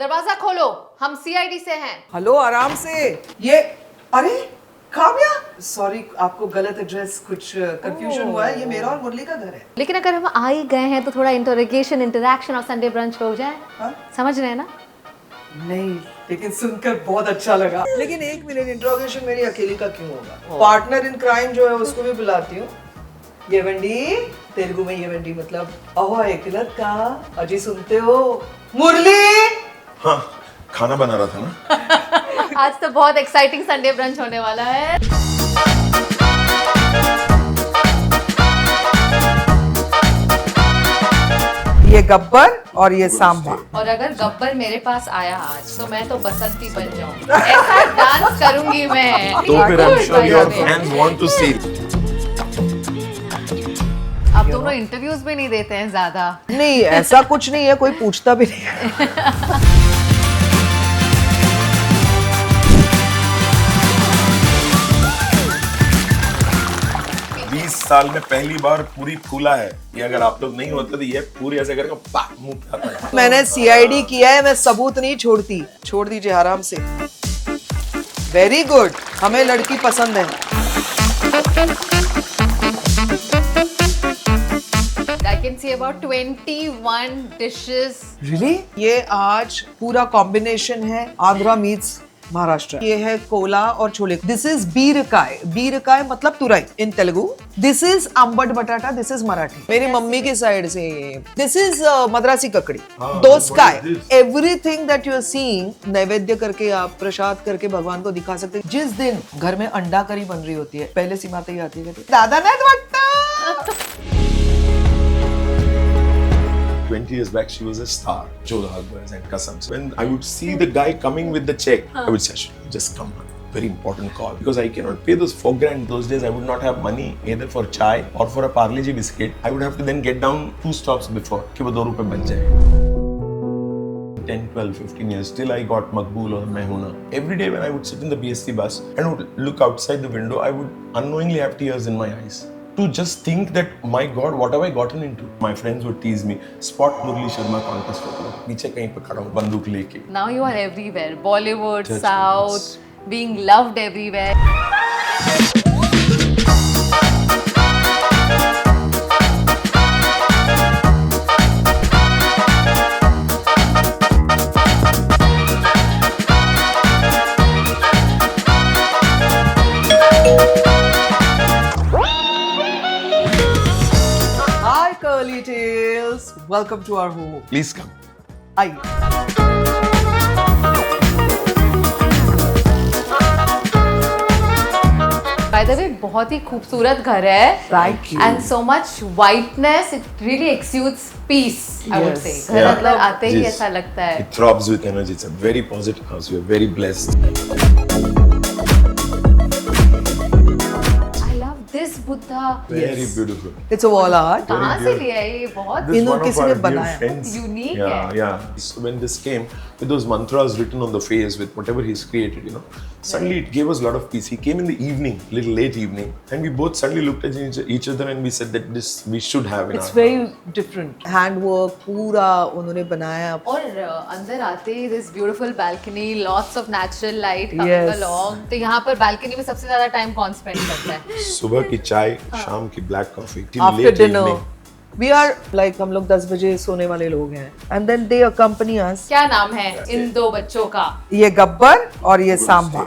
दरवाजा खोलो, हम सीआईडी से हैं। हेलो, आराम से। ये अरे काव्या, सॉरी आपको गलत एड्रेस, कुछ कंफ्यूजन हुआ है। ये मेरा और मुरली का घर है। लेकिन अगर हम आ ही गए हैं तो थोड़ा इंटरोगेशन, इंटरेक्शन और संडे ब्रंच हो जाए। हाँ? समझ रहे हैं ना? नहीं, लेकिन सुनकर बहुत अच्छा लगा। लेकिन एक मिनट, इंट्रोगेशन मेरी अकेली का क्यों होगा? पार्टनर इन क्राइम जो है उसको भी बुलाती हूँ। ये वंडी, तेलुगु में ये वंडी मतलब अहो एकलर का। अजी सुनते हो? मुरली। हाँ, खाना बना रहा था ना। आज तो बहुत एक्साइटिंग संडे ब्रंच होने वाला है। ये गब्बर और ये सांबा। और अगर गब्बर मेरे पास आया आज तो मैं तो बसंती बन जाऊंगी। ऐसा डांस करूंगी मैं। तो फिर I'm sure your fans want to see. अब दोनों इंटरव्यूज भी नहीं देते हैं ज्यादा। नहीं, ऐसा कुछ नहीं है, कोई पूछता भी नहीं है। 20 साल में पहली बार पूरी खुला है। ये अगर आप लोग नहीं होते तो ये पूरी ऐसे करके पाक मुंह पे आता है। मैंने सीआईडी किया है, मैं सबूत नहीं छोड़ती। छोड़ दीजिए आराम से। वेरी गुड, हमें लड़की पसंद है। I can see about 21 dishes. Really? ये आज पूरा कॉम्बिनेशन है आंध्रा मीट्स महाराष्ट्र। ये है कोला और छोले। दिस इज बीरकाय। बीरकाय मतलब तुरई इन तेलुगु। दिस इज अंबट बटाटा। This is Marathi. मेरी मम्मी की साइड से ये। दिस इज मद्रासी ककड़ी। दोस्काय। Everything that you are seeing नैवेद्य करके, आप प्रसाद करके भगवान को दिखा सकते हैं। जिस दिन घर में अंडा करी बन रही होती है, पहले सीमाते ही आती है दादा ने वाटता। 20 years back, she was a star. Jodha Akbars and Kasams. When I would see the guy coming with the check, I would say, just come on. Very important call. Because I cannot pay those $4,000. Those days I would not have money either for chai or for a Parle-G biscuit. I would have to then get down 2 stops before कि वो 2 रुपए बच जाए। 10, 12, 15 years till I got Maqbool or Mehuna. Every day when I would sit in the BSC bus and would look outside the window, I would unknowingly have tears in my eyes. To just think that, my God, what have I gotten into? My friends would tease me, spot Murli Sharma contest photo. पीछे कहीं पे खड़ा हूँ बंदूक लेके। Now you are everywhere. Bollywood, Judgments. South, being loved everywhere. Hi curly tails, welcome to our home. Please come. आइए। By the way, बहुत ही खूबसूरत घर है। Thank you. And so much whiteness, it really exudes peace, I would Yes. say. घर Yeah. अंदर आते ही Yes. ऐसा लगता है। It throbs with energy. It's a very positive house. We are very blessed. I love this Buddha. Very beautiful. It's a wall art. कहाँ से लिया है ये? बहुत This is इन्हों one of किसी our ने dear बनाया। friends. Unique Yeah, है। yeah. So when this came with those mantras written on the face with whatever he's created, suddenly it gave us a lot of peace. He came in the evening, little late evening, and we both suddenly looked at each other and we said that this we should have in It's our very house. different. Handwork पूरा उन्होंने बनाया। और अंदर आते ही this beautiful balcony, lots of natural light coming Yes. along. तो यहाँ पर balcony में सबसे ज्यादा टाइम कौन स्पेंड करता है? सुबह की चाय, शाम की black coffee, till After late dinner, evening. we are like हम लोग 10 बजे सोने वाले लोग हैं। And then they accompany us. क्या नाम है इन दो बच्चों का? ये गब्बर और ये Samba.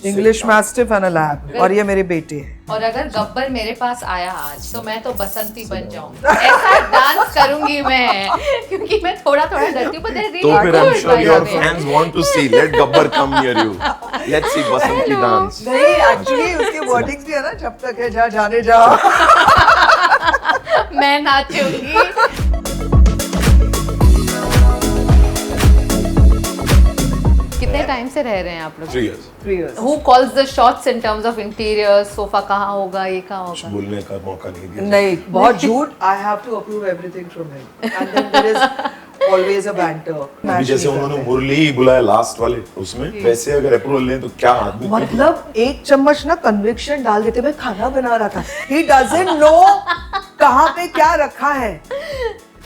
English Mastiff and a Lab। और ये मेरे बेटे हैं। और अगर गब्बर मेरे पास आया आज तो मैं तो बसंती बन जाऊंगी। ऐसा डांस करूंगी मैं, क्योंकि मैं थोड़ा थोड़ा डरती हूँ, but they're तो really फिर I'm good, sure by your the way. fans want to see. Let Gabbar come near you. Let's see Basanti dance. नहीं, एक्चुअली उसके वर्डिंग्स भी है ना, जब तक है जा जाने जाओ। मैं नाचूंगी। कितने टाइम से रह रहे हैं आप लोग? 3 years. 3 years. Who calls the shots in terms of interior? Sofa कहाँ होगा, ये कहाँ कुछ होगा? बोलने का मौका नहीं दिया। नहीं, बहुत झूठ। I have to approve everything from him. And then there is always a banter. अभी जैसे उन्होंने मुरली ही बुलाया लास्ट वाले उसमें, वैसे अगर अप्रूवल लें तो क्या आदमी। मतलब एक चम्मच ना कन्विक्शन डाल देते। मैं खाना बना रहा था। He doesn't know कहाँ पे क्या रखा है।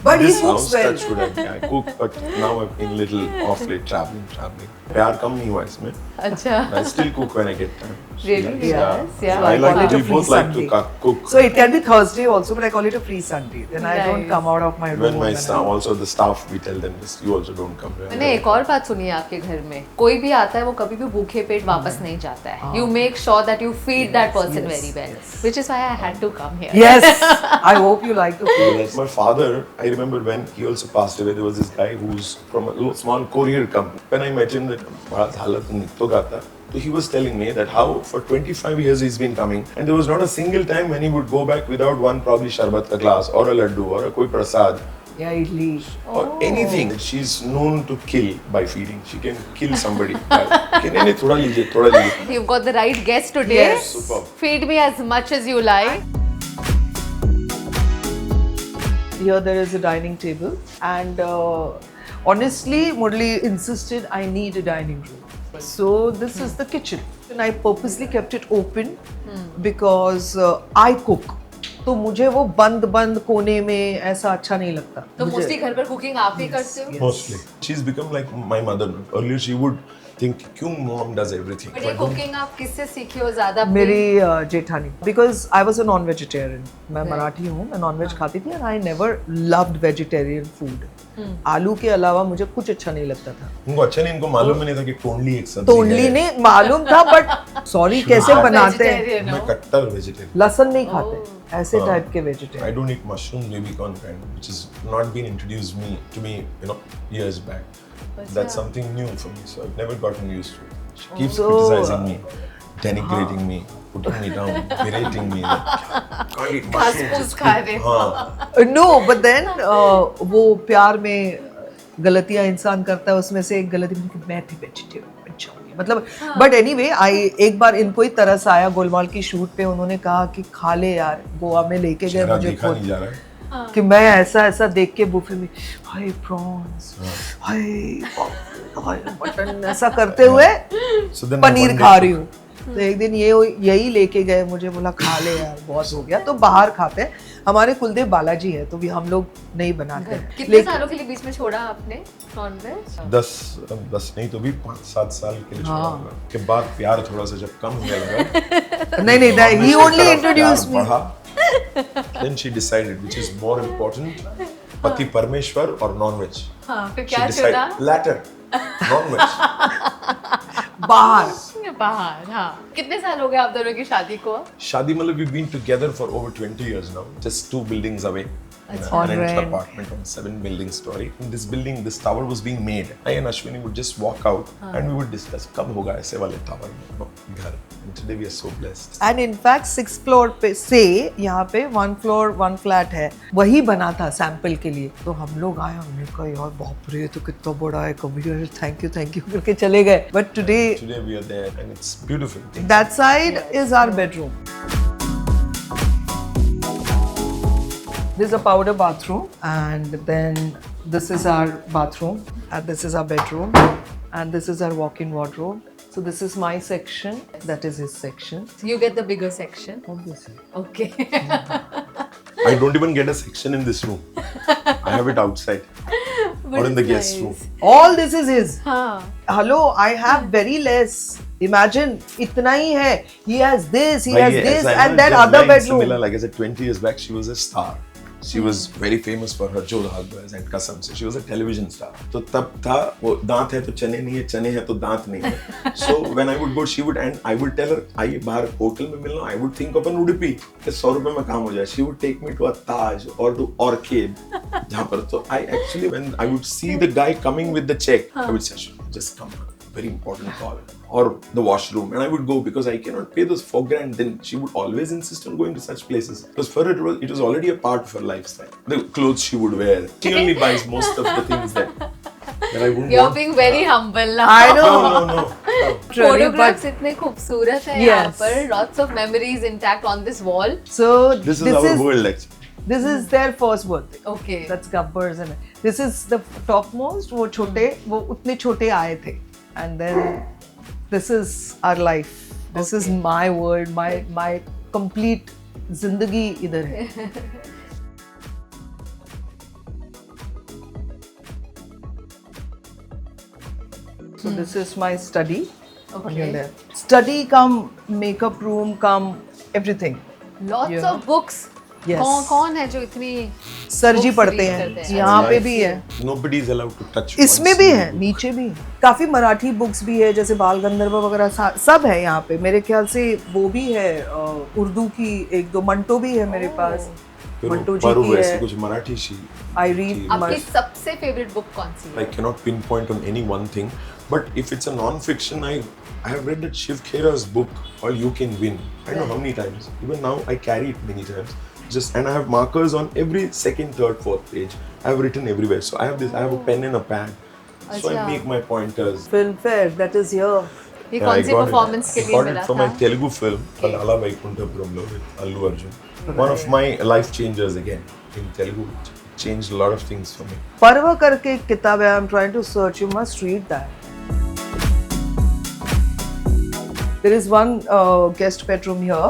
But he this cooks house, well. touch wood, I cook, but now I'm in little off late, traveling. प्यार कम नहीं हुआ इसमें. अच्छा. I still cook when I get time. Really? Yeah. Yeah. I like call it to, a we free both like to Sunday. cook. So it can be Thursday also, but I call it a free Sunday. Then I don't Nice. come out of my room. When my and staff, also the staff, we tell them this, you also don't come here. मैंने एक और बात सुनी है आपके घर में, कोई भी आता है वो कभी भी भूखे पेट वापस नहीं जाता है. You make sure that you feed that person very well, which is why I had to come here. Yes, I hope you like the food. Yes. My father, I remember when he also passed away, there was this guy who's from a little small courier company. When I met him, that बड़ा हालत निकल गया था. So he was telling me that how for 25 years he's been coming and there was not a single time when he would go back without one probably sharbat ka glass or a laddu or a koi prasad Yeah, idli. or anything. She's known to kill by feeding. She can kill somebody. Can thoda lijiye. You've got the right guest today. Yes. Superb. Feed me as much as you like. Here there is a dining table, and honestly, Murli insisted I need a dining room. So this is the kitchen, and I purposely kept it open because I cook. तो मुझे वो बंद कोने में ऐसा अच्छा नहीं लगता. तो मोस्टली घर पर कुकिंग आप ही करते हो? Mostly. She's become like my mother. Earlier she would think, क्यों mom does everything? बट ये कुकिंग आप किससे सीखी हो ज्यादा? मेरी जेठानी, because I was a non-vegetarian. मैं मराठी हूँ, मैं नॉन वेज खाती थी, and I never loved vegetarian food. आलू के अलावा मुझे कुछ अच्छा नहीं लगता था. उनको अच्छा नहीं, इनको मालूम नहीं था कि टोंडली एक सब्जी तोंडली है. ने मालूम था, बट सॉरी कैसे आप बनाते हैं. vegetarian मैं हो? कट्टर वेजिटेरियन. लहसुन नहीं खाते, ऐसे हाँ. टाइप के I vegetarian. don't eat mushroom baby corn kind, which has not been introduced to me, years back. That's something new for me, so I've never gotten used to it. She keeps So, criticizing me, denigrating me, putting me down, berating me. Can't eat घास-फूस खा रहे हो. हाँ. No, but then वो प्यार में गलतियां इंसान करता है, उसमें से एक गलती मैंने कि मैं भी वेजिटेरियन बन जाऊंगी, मतलब. बट एनीवे, एक बार इनको ही तरस आया गोलमाल की शूट पे. उन्होंने कहा कि खा ले यार, गोवा में लेके गए चेहरा मुझे देखा नहीं खुद जा रहा है. कि मैं ऐसा देख के बुफे में हाय प्रॉन्स, हाय मटन, ऐसा करते हुए So then पनीर one खा day- रही हूँ. तो एक दिन यही लेके गए मुझे, बोला खा ले यार बहुत हो गया. तो बाहर खाते हैं. हमारे कुलदेव बालाजी है, तो भी हम लोग नहीं बनाते हैं. कितने सालों के लिए बीच में छोड़ा आपने नॉनवेज? 10 नहीं तो भी 5-7 साल के लिए छोड़ा होगा. के बाद प्यार थोड़ा सा जब कम होने लगा, नहीं, he only introduced me. Then she decided which is more important, पति परमेश्वर और नॉनवेज. हाँ, फिर She क्या decided चुना? latter, non-veg. बाहर. बाहर. हाँ. कितने साल हो गए आप दोनों की शादी को? शादी मतलब we've been together for over 20 years now, just 2 buildings away. In a On rental rent. apartment on 7-building story. In this building, this tower was being made. I and Ashwini would just walk out and we would discuss कब होगा ऐसे वाले tower में घर. And today we are so blessed. And in fact 6th floor पे से यहाँ पे 1 फ्लोर 1 फ्लैट है, वही बना था सैंपल के लिए. तो हम लोग आए, हमने कहा यार बाप रे, तो कितना बड़ा है. कभी थैंक यू करके चले गए. But today Today we are there and it's beautiful. That side is our bedroom. This is a powder bathroom, and then this is our bathroom, and this is our bedroom, and this is our walk-in wardrobe. So this is my section, that is his section. You get the bigger section. Obviously. Okay. I don't even get a section in this room. I have it outside or in the guest room. All this is his. हाँ. Hello, I have very less. Imagine, इतना ही है. He has this, he has this, and that other bedroom. Samila, like I said, 20 years back, she was a star. She was very famous for her Jo Lahag Boys and Kasam Se. She was a television star. तो तब था वो दांत है तो चने नहीं है, चने है तो दांत नहीं है. So when I would go, she would, and I would tell her, आइए बाहर होटल में मिलना. I would think of an Udupi कि 100 रुपए में काम हो जाए. She would take me to a Taj or to Orchid जहाँ पर. तो I actually, when I would see the guy coming with the check, I would say, just come on. Very important call, or the washroom, and I would go because I cannot pay those $4,000. Then she would always insist on going to such places because for her it was already a part of her lifestyle. The clothes she would wear, she only buys most of the things that I wouldn't You're want. being very humble now. I know. No. Photographs इतने खूबसूरत हैं यहाँ Yes. पर. Lots of memories intact on this wall. So This is our world actually. This is their first birthday. Okay. That's Gabbar's, and this is the topmost. वो छोटे, वो उतने छोटे आए थे. And then this is our life. This is my world. My complete जिंदगी इधर है. So this is my study. On Okay. your left. Study come makeup room come everything. Lots You know? of books. Yes. कौन है जो इतनी sir जी books पढ़ते read हैं, करते हैं? यहाँ पे Life, भी है, Nobody is allowed to touch. इसमें one भी single है, book. नीचे भी है। काफी मराठी बुक्स भी है, जैसे बाल गंधर्व वगैरह सब है यहाँ पे। मेरे ख्याल से वो भी है, उर्दू की एक दो मंटो भी है मेरे पास। फिर मंटो जी परू की ऐसे है। कुछ मराठी शी. आई रीड आपकी सबसे फेवरेट बुक कौन सी है? I cannot pinpoint on any one thing, but if it's a non-fiction, I have read that Shiv Khera's book called You Can Win. I don't know how many times. Even now, I carry it many times. And I have markers on every second, third, fourth page. I have written everywhere. So I have this. I have a pen and a pad. So I अच्छा। make my pointers. Film fair that is here. ये Yeah, कौन I C got performance के it. I लिए got मिला it from था? my Telugu film, Alala Vaikuntapuram with Allu Arjun. One of my life changers again in Telugu. It changed a lot of things for me. पर्व करके एक किताब है, I am trying to search, you must read that. There is one guest bedroom here.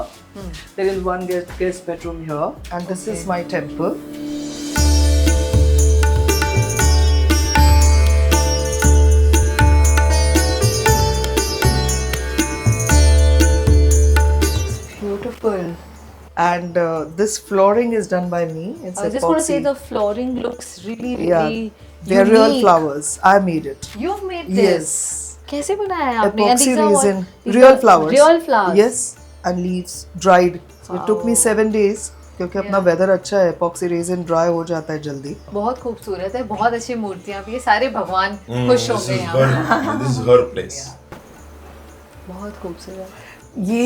There is one guest bedroom here, and this is my temple. Beautiful. And this flooring is done by me. It's I was just going to say epoxy. the flooring looks really, Yeah, really they're real unique. flowers. I made it. You've made this. Yes. कैसे बनाया है आपने? And Epoxy these are what? resin, These real are flowers. Real flowers. Yes, and leaves dried. So it took me 7 days क्योंकि अपना weather अच्छा है, epoxy resin dry हो जाता है जल्दी. बहुत खूबसूरत है, बहुत अच्छी मूर्तियां भी है, सारे भगवान खुश हो This गए is यहाँ पे। her. This is her place. बहुत खूबसूरत। ये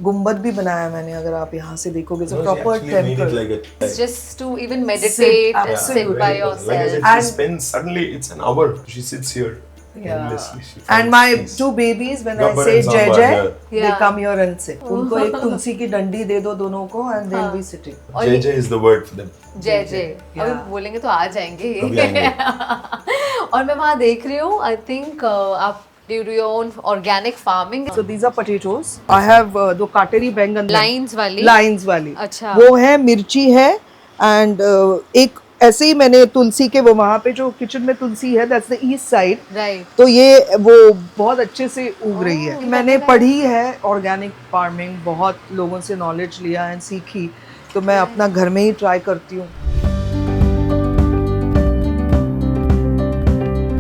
गुम्बद भी बनाया मैंने, अगर आप यहाँ से देखोगे तो No, she proper actually made it temple. like a. It's just to even meditate and absolutely. sit by Like I yourself. said, And- she spends suddenly it's an hour. She sits here. endlessly. She And finds my peace. two babies, when Gabbar I say and जय Samba जय, here. they Yeah. come here and sit. उनको एक तुलसी की डंडी दे दो दोनों को, and they'll be sitting. और Jai ये- Jai is the word for them. जय जय Yeah. अभी बोलेंगे तो आ जाएंगे अभी आएंगे. और मैं वहाँ देख रही हूँ, आई थिंक आप do your own organic farming. So these are potatoes. I have दो काटेरी बैंगन है। Lines वाली? Lines वाली। अच्छा। वो है, मिर्ची है, and एक ऐसे ही मैंने तुलसी के, वो वहाँ पे जो किचन में तुलसी है, that's the east side. Right. तो ये वो बहुत अच्छे से उग रही है। मैंने पढ़ी है ऑर्गेनिक फार्मिंग, बहुत लोगों से नॉलेज लिया एंड सीखी, तो मैं अपना घर में ही ट्राई करती हूँ।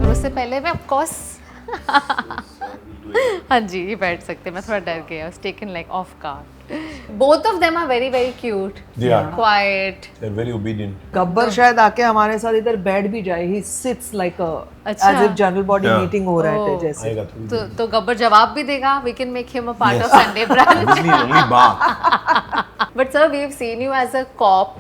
और उससे पहले मैं ऑफ कोर्स हाँ जी, ये बैठ सकते हैं, मैं थोड़ा डर गया, was taken like off guard. Both of them are very very cute. They are. Quiet. They're very obedient. Gabbar शायद आके हमारे साथ इधर बैठ भी जाए, he sits like a अच्छा। as if general body Yeah. Meeting हो रहा है Oh. जैसे। आएगा थोड़ी देर. तो गब्बर जवाब भी देगा. We can make him a part Yes. of Sunday brunch. Obviously, only bark. But sir, we've seen you as a cop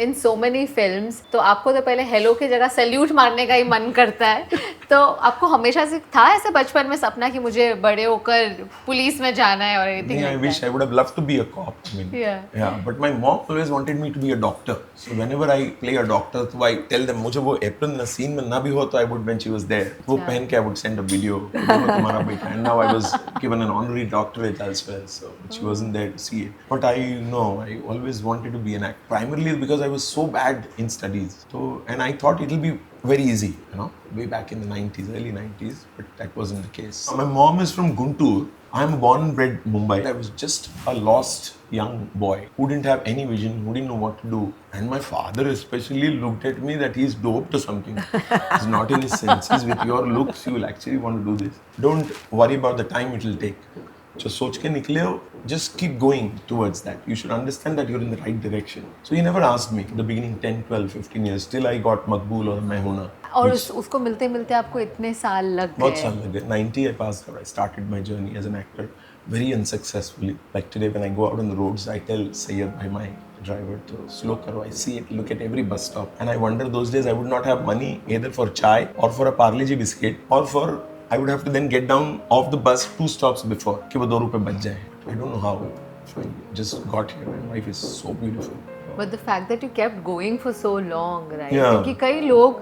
in so many films. तो आपको तो पहले हेलो की जगह सैल्यूट मारने का ही मन करता है. तो आपको हमेशा से था ऐसे बचपन में सपना कि मुझे बड़े होकर पुलिस में जाना है और anything Yeah, I like wish I would have loved to be a cop. I mean, Yeah. But my mom always wanted me to be a doctor. So whenever I play a doctor, so I tell them, मुझे वो apron ना scene में ना भी हो, तो I would, when she was there, वो पहन के I would send a video. देखो तुम्हारा बेटा. And now I was given an honorary doctorate as well. So she wasn't there to see it. But I know I always wanted to be an actor. Primarily because I was so bad in studies. So and I thought it'll be very easy, you know, way back in the 90s, early 90s, but that wasn't the case. My mom is from Guntur. I'm born and bred Mumbai. I was just a lost young boy who didn't have any vision, who didn't know what to do. And my father especially looked at me that he's doped or something. He's not in his senses. With your looks, you will actually want to do this. Don't worry about the time it will take. जो सोच के निकले हो, just keep going towards that. You should understand that you're in the right direction. So he never asked me in the beginning 10, 12, 15 years till I got Maqbool or Mehuna. और उसको मिलते मिलते आपको इतने साल लग बहुत गए. साल लग गए. 90 I passed out. I started my journey as an actor very unsuccessfully. Like today when I go out on the roads, I tell Sayyid by my driver to slow karo. I see it, look at every bus stop. And I wonder those days I would not have money either for chai or for a Parle G biscuit or for I would have to then get down off the bus 2 stops before कि वो 2 रुपए बच जाए. I don't know how. So I just got here. My wife is so beautiful. But the fact that you kept going for so long, right? Yeah. क्योंकि कई लोग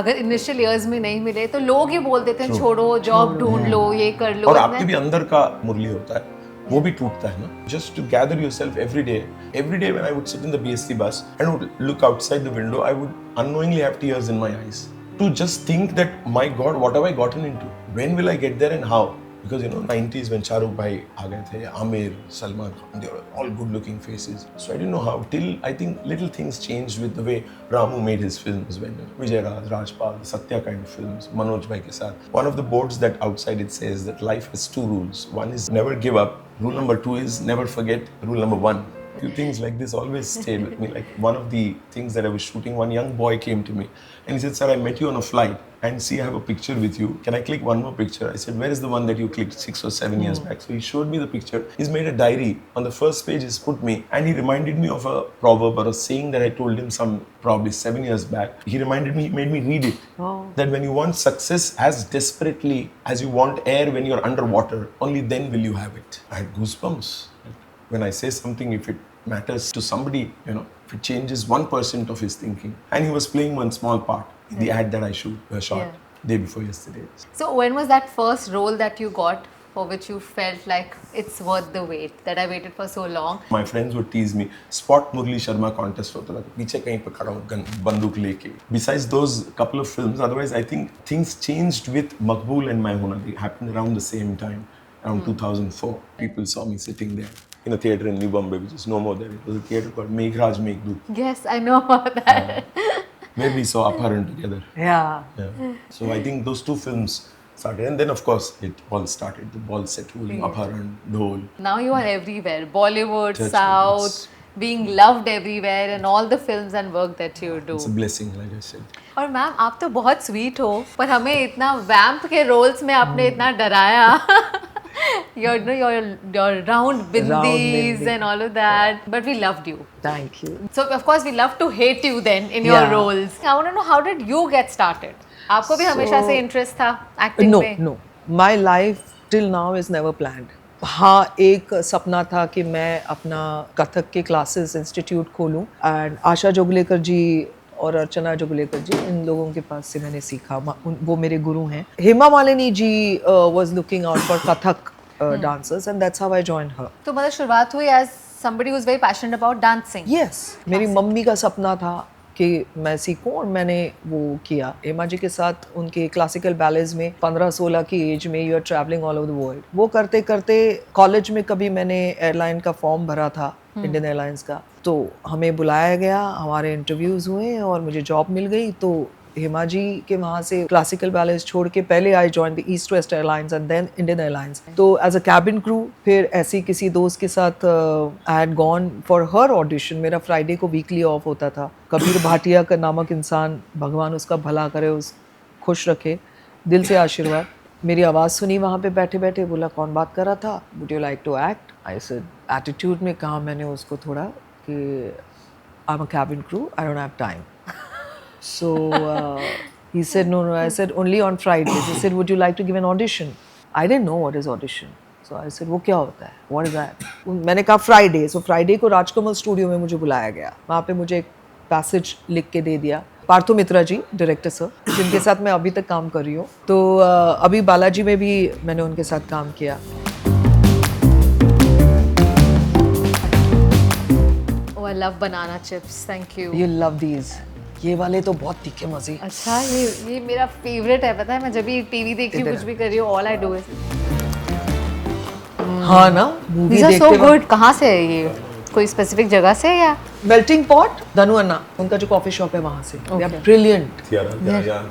अगर initial years में नहीं मिले तो लोग ही बोल देते हैं छोड़ो, जॉब ढूंढ लो, ये कर लो. और And आपके then- भी अंदर का मुरली होता है, वो भी टूटता है ना. Just to gather yourself every day when I would sit in the BSC bus and would look outside the window, I would unknowingly have tears in my eyes. to just think that, my God, what have I gotten into? When will I get there and how? Because 90s when Shah Rukh Bhai aa gaye the, Amir, Salman Khan, they were all good looking faces. So I didn't know how, till I think little things changed with the way Ramu made his films, when Vijay Raj, Rajpal, Satya kind of films, Manoj Bhai ke saath. One of the boards that outside it says that life has 2 rules. One is never give up. Rule number 2 is never forget. Rule number 1. Few things like this always stayed with me. Like one of the things that I was shooting, one young boy came to me and he said, "Sir, I met you on a flight and see I have a picture with you. Can I click one more picture?" I said, "Where is the one that you clicked 6 or 7 years back?" So he showed me the picture. He's made a diary. On the first page he's put me, and he reminded me of a proverb or a saying that I told him probably 7 years back. He made me read it. Oh. That when you want success as desperately as you want air when you're underwater, only then will you have it. I had goosebumps. When I say something, if it matters to somebody, if it changes 1% of his thinking. And he was playing one small part in the ad that I shot day before yesterday. So when was that first role that you got for which you felt like it's worth the wait, that I waited for so long? My friends would tease me. Spot Murli Sharma contest hota tha, पीछे कहीं पे खड़ा हूँ बंदूक लेके. Besides those couple of films, otherwise I think things changed with Maqbool and My Hona Di. Happened around the same time, around 2004. People saw me sitting there in a theatre in New Bombay, which is no more there. It was a theatre called Meghraj Meghdoot. Yes, I know about that. Where we saw Apharan together. Yeah. So I think those 2 films started, and then of course it all started. The ball set rolling, Apharan, Dhol. Now you are everywhere, Bollywood, Church South, films. being loved everywhere, and all the films and work that you do. It's a blessing, like I said. और ma'am आप तो बहुत sweet हो, पर हमें इतना वैम्प के roles में आपने इतना डराया. your round bindis bindi. and all of that, but we loved you. Thank you. So of course we love to hate you then in your Yeah. roles. I want to know, how did you get started? आपको भी हमेशा से interest था acting No, में? no. My life till now is never planned. हाँ, एक सपना था कि मैं अपना कथक के क्लासेस इंस्टीट्यूट खोलूँ, एंड आशा जोगलेकर जी और अर्चना जोगलेकर जी, इन लोगों के पास से मैंने सीखा. वो मेरे गुरु हैं. Hema Malini ji was looking out for Kathak dancers, and that's how I joined her. तो मतलब शुरुआत हुई as somebody who's very passionate about dancing. Yes, मेरी मम्मी का सपना था कि मैं सीखूं, और मैंने वो किया. हेमा जी के साथ उनके क्लासिकल बैलेज में 15-16 की एज में you are travelling all over the world. वो करते करते कॉलेज में कभी मैंने एयरलाइन का फॉर्म भरा था, इंडियन एयरलाइंस का, तो हमें बुलाया गया, हमारे इंटरव्यूज़ हुए और मुझे जॉब मिल गई. तो हेमा जी के वहाँ से क्लासिकल बैलेज छोड़ के पहले I join the East West Airlines and then Indian Airlines. तो एज अ कैबिन क्रू, फिर ऐसी किसी दोस्त के साथ I had gone for her audition. मेरा फ्राइडे को वीकली ऑफ होता था. कबीर भाटिया का नामक इंसान, भगवान उसका भला करे, उस खुश रखे, दिल से आशीर्वाद. मेरी आवाज़ सुनी वहाँ पे बैठे बैठे, बोला कौन बात कर रहा था, would you like to act. I said, attitude में कहा मैंने उसको थोड़ा कि I am a cabin crew, I don't have time. So he said, no. I said, only on Fridays. He said, would you like to give an audition? I didn't know what is audition. So I said, वो क्या होता है? What is that? मैंने कहा Friday. So Friday को Rajkamal studio में मुझे बुलाया गया. वहाँ पे मुझे एक पैसेज लिख के दे दिया. पार्थो मित्रा जी, डायरेक्टर सर, जिनके साथ मैं अभी तक काम कर रही हूँ. तो अभी बालाजी में भी मैंने उनके साथ काम किया. Oh, I love banana chips. Thank you. You love these. ये वाले तो बहुत तीखे मजे. अच्छा, ये मेरा फेवरेट है. पता है, मैं जब भी टीवी देख रही हूँ, कुछ भी कर रही हूँ, ऑल आई डू इज. हाँ ना, मूवी These are देखते so good. कहाँ से है ये? कोई स्पेसिफिक जगह से या? मेल्टिंग पॉट, धनु अन्ना, उनका जो कॉफी शॉप है वहाँ से. They are brilliant. Yeah,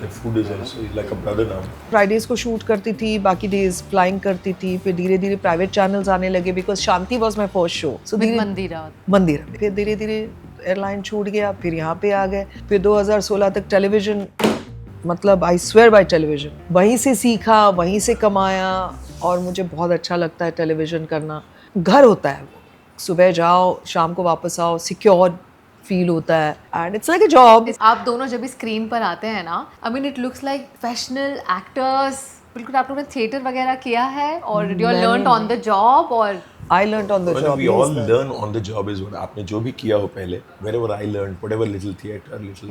the food is also like a brother now. Fridays को शूट करती थी, बाकी डेज फ्लाइंग करती थी. फिर धीरे धीरे प्राइवेट चैनल्स आने लगे, because Shanti was my first show. So Mandira. फिर धीरे धीरे एयरलाइन छूट गया, फिर यहाँ पे आ गए. फिर 2016 तक टेलीविजन, मतलब आई स्वेयर बाय टेलीविजन. वहीं से सीखा, वहीं से कमाया, और मुझे बहुत अच्छा लगता है टेलीविजन करना. घर होता है वो, सुबह जाओ, शाम को वापस आओ, सिक्योर फील होता है, and it's like a job. आप दोनों जब भी स्क्रीन पर आते हैं ना, I mean it looks like professional actors. बिल्कुल आप लोगों ने थिएटर वगैरह किया है, और you are learned on the job, और I learned on the Well, job. we all learn on the job is what आपने जो भी किया हो पहले. Wherever I learned, whatever little theatre, little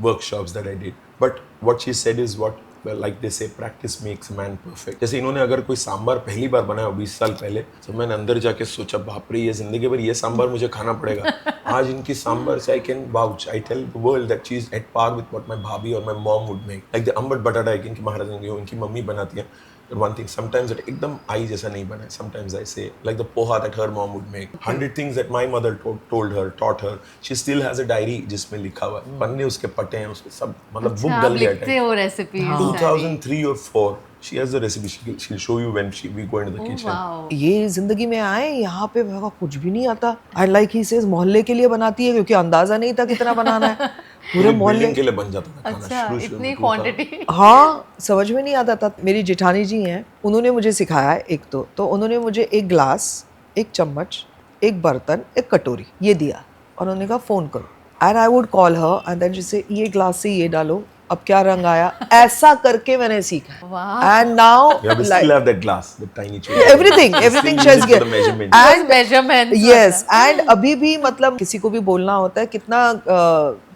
workshops that I did. But what she said is what, well, like they say, practice makes a man perfect. जैसे इन्होंने अगर कोई सांभर पहली बार बनाया 20 साल पहले, तो मैंने अंदर जाके सोचा, बाप रे, ये जिंदगी भर ये सांभर मुझे खाना पड़ेगा. आज इनकी सांबर से I can vouch. I tell the world that she's at par with what my bhabhi or my mom would make. Like the ambad batata इनकी महाराज इनकी मम्मी बनाती है. But one thing, sometimes it एकदम आई जैसा नहीं बना है. Sometimes I say like the poha that her mom would make. 100 things that my mother told her, taught her. She still has a diary जिसमें लिखा हुआ है. पन्ने उसके पटे हैं, उसके सब मतलब बुक आप गल गया लिखते हो recipes 2003 or 4. She has the recipe. She'll show you when we go into the kitchen. Wow ये जिंदगी में आए यहाँ पे मेरे को कुछ भी नहीं आता. आई लाइक ही सेज मोहल्ले के लिए बनाती है क्योंकि अंदाजा नहीं था कितना बनाना है. पूरे मोहल्ले बिल्डिंग के लिए बन जाता था खाना. अच्छा शुरू इतनी में क्वांटिटी हाँ समझ में नहीं आता था. मेरी जेठानी जी हैं, उन्होंने मुझे सिखाया है एक तो उन्होंने मुझे एक ग्लास, एक चम्मच, एक बर्तन, एक कटोरी ये दिया और उन्होंने कहा फोन करो. And I would call her and then she say ये ग्लास से ये डालो, अब क्या रंग आया, ऐसा करके मैंने सीखा. वाह and now Yeah, we still have that glass, the tiny children. everything Still she has use it for the given. measurement. And measurement yes, and अभी भी मतलब किसी को भी बोलना होता है कितना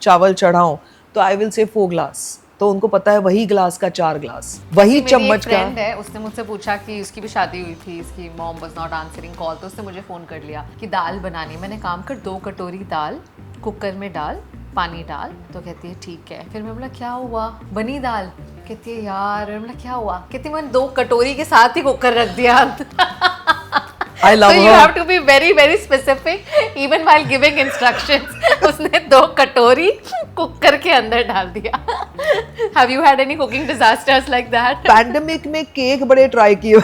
चावल चढ़ाऊं तो आई विल से 4 ग्लास. तो उनको पता है वही ग्लास का 4 ग्लास, वही चम्मच का. फ्रेंड है, उसने मुझसे पूछा कि उसकी भी शादी हुई थी, इसकी mom was not answering call, तो उसने मुझे फोन कर लिया कि दाल बनानी. मैंने काम कर 2 कटोरी दाल कुकर में डाल, पानी डाल. तो कहती है ठीक है. फिर मैं बोला क्या हुआ, बनी दाल? कहती है यार. मैं बोला क्या हुआ? कहती है मैंने 2 कटोरी के साथ ही कुकर रख दिया. I love so you her. have to be very very specific even while giving instructions. उसने 2 कटोरी कुकर के अंदर डाल दिया. Have you had any cooking disasters like that? Pandemic में केक बड़े ट्राई किए.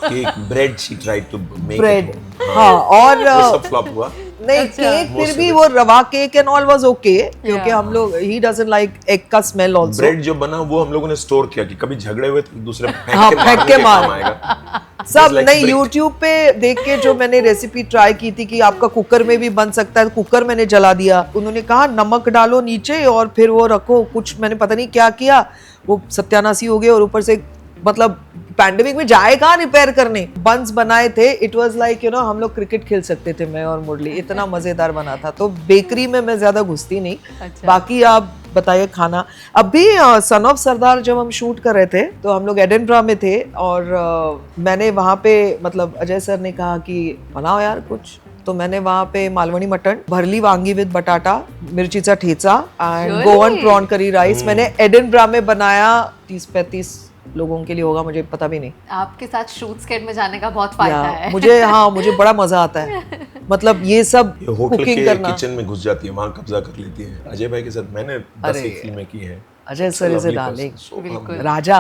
Cake, bread she tried to make bread at home. हाँ और वो सब फ्लॉप हुआ. नहीं अच्छा. केक फिर Most भी of वो रवा cake and all was okay क्योंकि Yeah. हम लोग ही डजंट लाइक एग का स्मेल आल्सो. ब्रेड जो बना वो हम लोगों ने स्टोर किया कि कभी झगड़े हुए तो एक दूसरे पे हाँ, फेंक के मार. काम आएगा. सब like नहीं brick. YouTube पे देख के जो मैंने रेसिपी ट्राई की थी कि आपका कुकर में भी बन सकता है, कुकर मैंने जला दिया. उन्होंने कहा नमक डालो नीचे और फिर वो रखो. कुछ मैंने पता नहीं क्या किया, वो सत्यानाशी हो गया और ऊपर से मतलब पैंडेमिक में जाए कहाँ रिपेयर करने. बंस बनाए थे, it was like you know हम लोग क्रिकेट खेल सकते थे मैं और मुरली, इतना मजेदार बना था. तो बेकरी में मैं ज्यादा घुसती नहीं. अच्छा. बाकी आप बताइए खाना. अभी सन ऑफ सरदार जब हम शूट कर रहे थे तो हम लोग एडिनब्रा में थे और मैंने वहाँ पे मतलब अजय सर ने कहा कि बनाओ यार कुछ. तो मैंने वहाँ पे मालवणी मटन, भरली वांगी विद बटाटा, मिर्चीचा ठेचा and Really? Goan prawn curry rice मैंने एडिनब्रा में बनाया. 30-35 लोगों के लिए होगा, मुझे पता भी नहीं. आपके साथ शूट स्केट में जाने का बहुत फायदा है. मुझे बड़ा मजा आता है. मतलब ये सब ये होटल कुकिंग के करना. किचन में घुस जाती है, वहाँ कब्जा कर लेती है. अजय भाई के साथ मैंने 10 अरे. फिल्में की हैं. Ajay sir is a Lovely darling. person, so बिल्कुल. humble. Raja,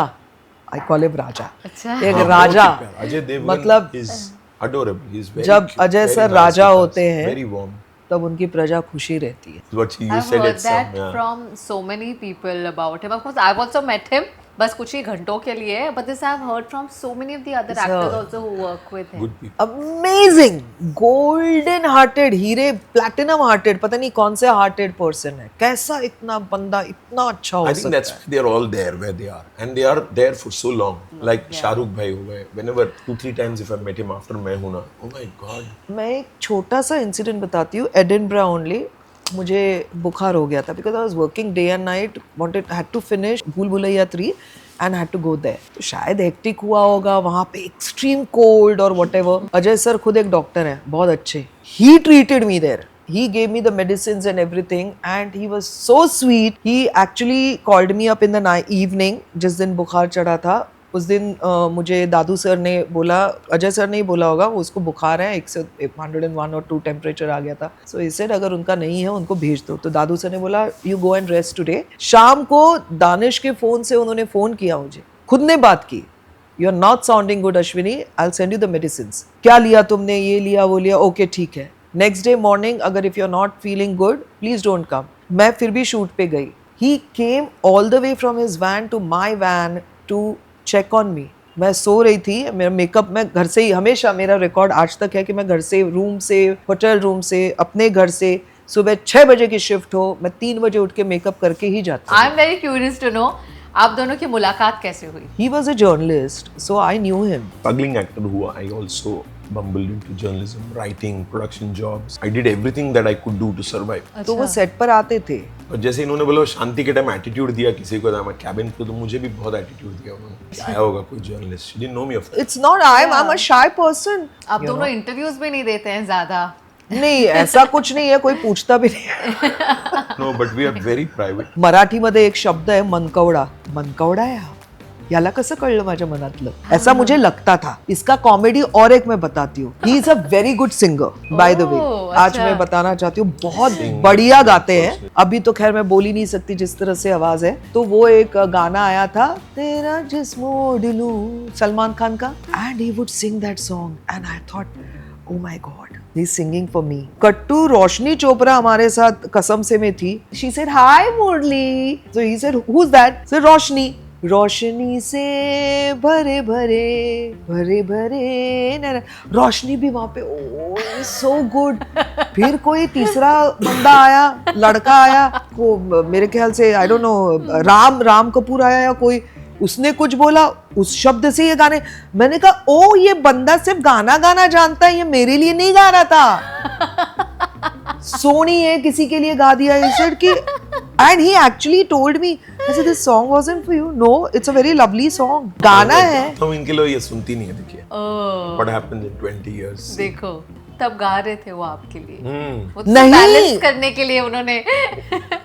I call him Raja. अच्छा. एक हाँ, राजा. बहुत ही प्यारा. अजय देवगन मतलब is adorable. He is very जब cute, Ajay very sir nice Raja with us, होते हैं, very warm. तब उनकी प्रजा खुशी रहती है. What you I've said heard it that some, yeah. from so many people about him. Of course, I've also met him. बस कुछ ही घंटों के लिए. But this I've heard from so many of the other So- actors also who work with him. Good people. Amazing, golden hearted, हीरे platinum hearted, पता नहीं कौन से हार्टेड पर्सन है. कैसा इतना बंदा इतना अच्छा हो I think सकता that's है. why they are all there where they are, and they are there for so long. Like Shahrukh bhai हो गए. Whenever 2-3 times if I met him after मैं हूँ ना, oh my God. मैं एक छोटा सा इंसिडेंट बताती हूँ. एडिनब्रा ओनली मुझे बुखार हो गया था because I was working day and night, wanted had to finish Bhool Bhulaiyaa 3 and had to go there. तो शायद हेक्टिक हुआ होगा वहाँ पे, एक्सट्रीम कोल्ड और व्हाटएवर. अजय सर खुद एक डॉक्टर हैं, बहुत अच्छे. He treated me there. He gave me the medicines and everything and he was so sweet. He actually called me up in the evening. जिस दिन बुखार चढ़ा था उस दिन मुझे दादू सर ने बोला, अजय सर ने ही बोला होगा, उसको बुखार है 101 और 2 टेम्परेचर आ गया था. सो he said अगर उनका नहीं है उनको भेज दो. तो दादू सर ने बोला you go and rest today. शाम को दानिश के फोन से उन्होंने फोन किया मुझे, खुद ने बात की. You are not sounding good Ashwini, I will send you the medicines. क्या लिया तुमने, ये लिया वो लिया, ओके ठीक है. नेक्स्ट डे मॉर्निंग अगर if you are not feeling good please don't come. मैं फिर भी शूट पे गई. He came all the way from his van to my van to check on me. मैं सो रही थी, मेरा मेकअप मैं घर से ही, हमेशा मेरा रिकॉर्ड आज तक है कि मैं घर से, रूम से, होटल रूम से, अपने घर से सुबह 6 बजे की शिफ्ट हो, मैं 3 बजे उठ के मेकअप करके ही जाती हूँ. I'm very curious to know आप दोनों की मुलाकात कैसे हुई? He was a journalist, so I knew him. Struggling actor हुआ, I also bumbled into journalism, writing, production jobs. I did everything that I could do to survive. तो वो set पर आते थे. और जैसे इन्होंने बोला शांति के टाइम एटीट्यूड दिया किसी को, मैं कैबिन को, तो मुझे भी बहुत एटीट्यूड दिया उन्होंने. आया होगा कोई journalist, she didn't know me of course. It's not I'm a shy person. आप दोनों इंटरव्यूज भी नहीं देते हैं ज्यादा. नहीं ऐसा कुछ नहीं है, कोई पूछता भी नहीं. No, but we are very private. मराठीमध्ये एक शब्द आहे मनकवडा. मनकवडा आहे हा. याला कसं कळलं माझ्या मनातलं? ऐसा मुझे लगता था. इसका कॉमेडी और एक मैं बताती हूँ. He is a very good singer by the way. आज मैं बताना चाहती हूँ, बहुत बढ़िया गाते हैं. अभी तो खैर मैं बोल ही नहीं सकती जिस तरह से आवाज है. तो वो एक गाना आया था, तेरा जिस्म ओढ़ लूं, सलमान खान का, and he would Singh that song and I thought, oh my god, he's singing for me. कट्टू रोशनी चोपड़ा हमारे साथ कसम से में थी. She said hi Murali. So he said who's that? So रोशनी. रोशनी से भरे भरे भरे भरे न रोशनी भी वहां पे. ओह सो गुड. फिर कोई तीसरा बंदा आया, लड़का आया, वो मेरे ख्याल से I don't know Ram Kapoor आया या कोई, उसने कुछ बोला, उस शब्द से ये गाने. मैंने कहा ओ ये बंदा सिर्फ गाना गाना जानता है, ये मेरे लिए नहीं गा रहा था. सोनी है किसी के लिए गा दिया इसे कि. And he actually told me, I said this song wasn't for you. No, it's a very lovely song. गाना है. हम इनके लिए ये सुनती नहीं है. देखिए ओह, what happens in 20 years. देखो तब गा रहे थे वो आपके लिए. वो तो नहीं. बैलेंस करने के लिए उन्होंने.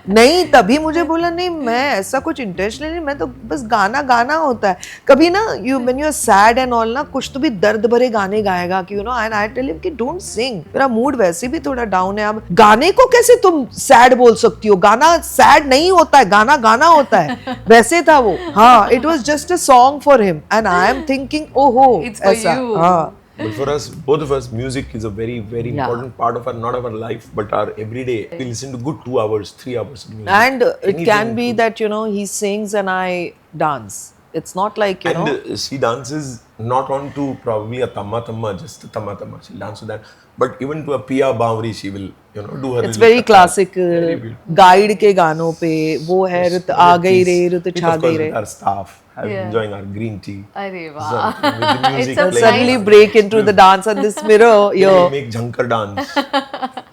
नहीं तभी मुझे बोला नहीं, मैं ऐसा कुछ इंटेंशनली नहीं, मैं तो बस गाना होता है. कभी ना you when you are sad and all ना, कुछ तो भी दर्द भरे गाने गाएगा कि you know, and I tell him कि डोंट सिंग, मेरा मूड वैसे भी थोड़ा डाउन है. अब गाने को कैसे तुम सैड बोल सकती हो? गाना सैड नहीं होता है, गाना होता है. वैसे था वो. हाँ, it was just a song for him and I am thinking ओहो It's for ऐसा. you. हाँ. But for us, both of us, music is a very, very Yeah. important part of our, not of our life, but our everyday. We listen to good 2 hours, 3 hours of music. And it Anything can be to- that, you know, he sings and I dance. It's not like, you And know. she dances not on to probably a tamma, just a tamma. She'll dance to that. But even to a Pia Bawri, she will, you know, do her. It's little very kathak. classic. Very beautiful. Guide के गानों पे वो है रुत आ गई रे, रुत With, छा of गई course, रे. with our staff, Yeah. enjoying our green tea. अरे So, वाह. with the music It's a playing. Suddenly break into the dance and this mirror, We yo. make jhankar dance.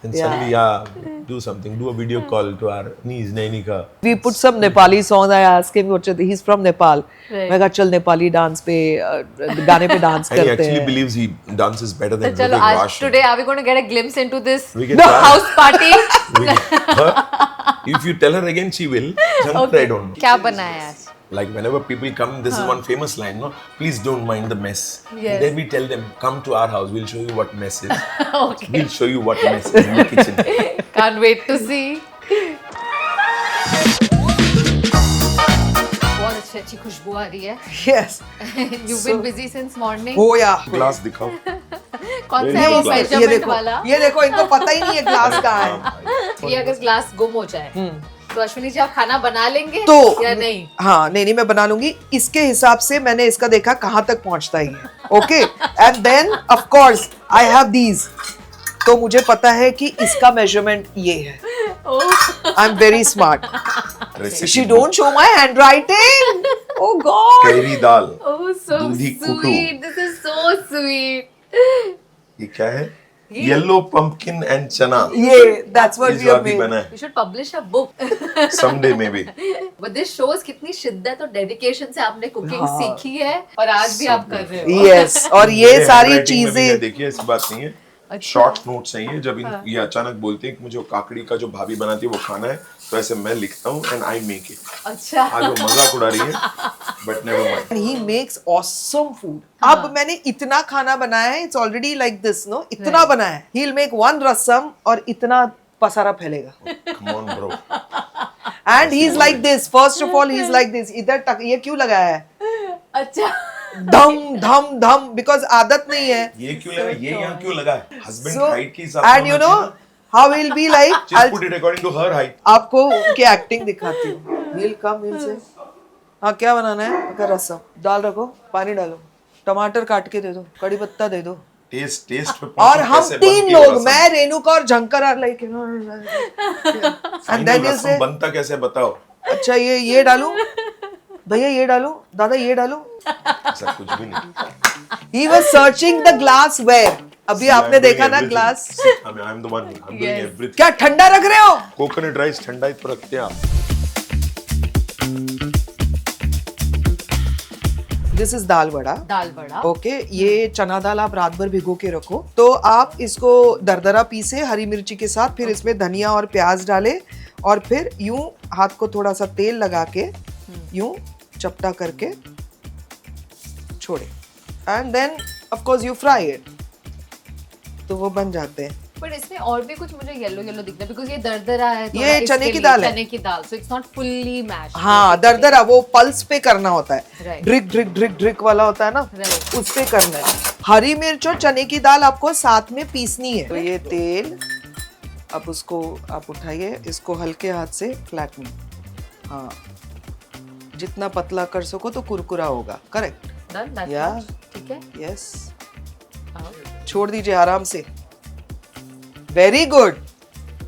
And suddenly, do something. Do a video call to our niece, Nainika. We put some Nepali songs. I asked him what he's from Nepal. Right. मैं कहा चल Nepali dance पे गाने पे dance And he करते actually हैं. believes he dances better तो than चलो Hrithik आज Roshan. today are we going to get a glimpse into this We can try. house party? If you tell her again, she will. Jhankar, I don't know. क्या बनाया आज? Like whenever people come, this is one famous line, no? Please don't mind the mess. Yes. Then we tell them, come to our house, we'll show you what mess is. Okay. We'll show you what mess is in the kitchen. Can't wait to see. बहुत अच्छी खुशबू आ रही है. Yes. You've been busy since morning. हो या. Glass दिखाओ. कौन सा Very है वो good glass. ये measurement देखो, वाला? ये देखो, इनको पता ही नहीं है ग्लास कहाँ है. ये अगर ग्लास गुम हो जाए तो अश्विनी जी आप खाना बना लेंगे तो या नहीं? हाँ, नहीं मैं बना लूंगी. इसके हिसाब से मैंने इसका देखा कहाँ तक पहुंचता है ये. Okay, and then of course I have these. तो मुझे पता है कि इसका मेजरमेंट ये है. I am very smart. Recipe शी book. Don't show my handwriting. Oh god. Kairi dal. Oh, so dudhi kootu. sweet. This is so sweet. ये क्या है? Yellow pumpkin and chana. ये that's what is we have बार भी बना made. है. You should publish a book. Someday maybe. But this shows कितनी शिद्दत और डेडिकेशन से आपने कुकिंग हाँ. सीखी है और आज भी आप कर रहे हो. यस, और ये मेरे सारी handwriting में भी है, चीजें. देखिए ऐसी बात नहीं है. अच्छा. शॉर्ट नोट्स हैं ये. जब ये अचानक बोलते हैं कि मुझे वो काकड़ी का जो भाभी बनाती है वो खाना है, तो ऐसे मैं लिखता हूँ एंड आई मेक इट. अच्छा. आज वो मजाक उड़ा रही है, but never mind. He makes awesome food. अब मैंने इतना खाना बनाया है, it's already like this, no, इतना बनाया है. He will make one rasam और इतना पसारा फैलेगा. Come on bro. And he is like this. First of all he is like this. इधर तक ये क्यों लगाया है? अच्छा. धम धम धम, बिकॉज आदत नहीं है. ये क्यों लगा? ये यहाँ क्यों लगा है? हस्बैंड So, हाइट के हिसाब से. and you know how he'll be like, just put it according to her height. आपको उनकी एक्टिंग दिखाती हूँ. He'll come, he'll say, हाँ क्या बनाना है? मैं कहा रसम. दाल रखो, पानी डालो, टमाटर काट के दे दो, कड़ी पत्ता दे दो. टेस्ट पे और हम कैसे 3 बनती है लोग, रसम? मैं, रेणुका और Jhankar are like, and Final then you rasam से, बनता कैसे बताओ? अच्छा ये डालूं, भैया ये डालूं, दादा ये डालूं. ऐसा कुछ भी नहीं. He was searching the glassware. अभी आपने देखा ना glass. I'm the one. I'm doing Yes. everything. क्या ठंडा रख रहे हो? कोकोनट राइस ठंडा ही तो रखते हैं आप. This is dal vada. Dal vada. Okay, ये चना दाल आप रात भर भिगो के रखो। तो आप इसको दरदरा पीसे हरी मिर्ची के साथ, फिर इसमें धनिया और प्याज डाले और फिर यूं हाथ को थोड़ा सा तेल लगा के यूं चपटा करके छोड़े and then of course you fry it, तो वो बन जाते हैं। बट इसमें और भी कुछ मुझे येलो येलो दिखता है बिकॉज़ ये दरदरा है। ये चने की दाल है। चने की दाल, so it's not fully mashed. हाँ, दरदरा वो पल्स पे करना होता है। Right. ड्रिक ड्रिक ड्रिक ड्रिक वाला होता है ना, Right. उस पे करना है। हरी मिर्च और चने की दाल आपको साथ में पीसनी है। तो ये तेल, अब उसको आप उठाइए, इसको हल्के हाथ से फ्लैटन। हाँ, जितना पतला कर सको तो कुरकुरा होगा। Correct. Done, that's Yeah. much. ठीक है। यस, छोड़ दीजिए आराम से। वेरी गुड,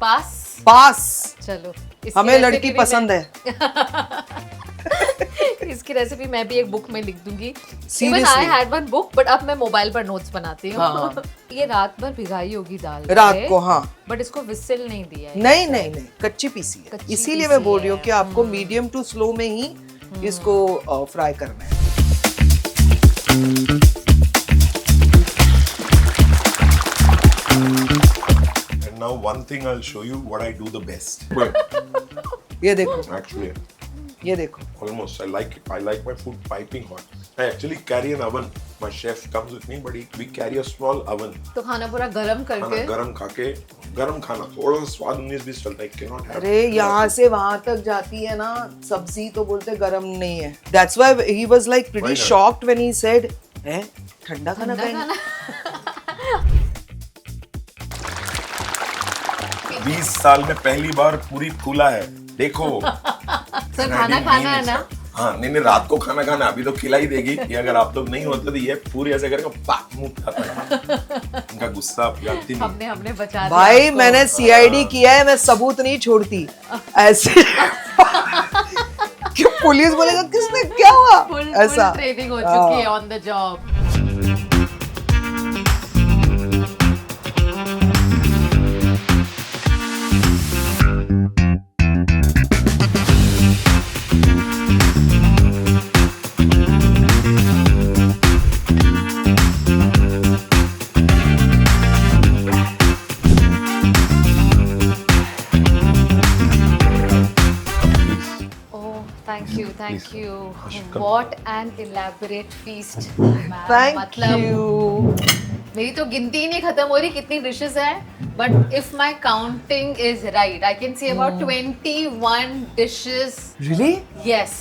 पास। पास। चलो, इसकी हमें रेसिपी लड़की भी पसंद है। इसकी रेसिपी मैं भी एक बुक में लिख दूंगी। Even Seriously? I had one book, but अब मैं मोबाइल पर नोट्स बनाती हूँ। हाँ। ये रात भर भिगाई होगी दाल रात को, हाँ। बट इसको विसिल नहीं दिया है। नहीं नहीं नहीं, कच्ची पीसी है। कच्ची इसीलिए पीसी मैं बोल रही हूँ है। कि आपको मीडियम टू स्लो में ही इसको फ्राई करना है। And now one thing I'll show you what I do the best. But ये देखो, actually, ये देखो। almost I like my food piping hot. I actually carry an oven. My chef comes with me, but we carry a small oven. तो खाना पूरा गरम खाना करके गरम खाके, गरम खाना थोड़ा सा स्वाद 19-20 चलता है। Cannot have. अरे यहाँ से वहां तक जाती है ना सब्जी, तो बोलते गरम नहीं है। That's why he was like pretty Why not? shocked when he said, "हैं, ठंडा खाना ठंडा खाएंगे?" खाना। 20 साल में पहली बार पूरी फूला है, देखो। सर खाना खाना है ना। हाँ, नहीं रात को खाना खाना, अभी तो खिला ही देगी। ये अगर आप लोग नहीं होते तो ये पूरी ऐसे करेगा, पाक मुंह खाता है। उनका गुस्सा आप जानती नहीं। हमने बचा दिया भाई आपको। मैंने CID किया है, मैं सबूत नहीं छोड़ती ऐसे। क्यों पुलिस बोलेगा किसने क्या हुआ फुल ऐसा। ट्रेनिंग हो चुकी है on the job. Thank you. What an elaborate feast. Thank you. मेरी तो गिनती ही नहीं खत्म हो रही कितनी डिशेस हैं, but if my counting is right I can see about 21 dishes. Really? Yes,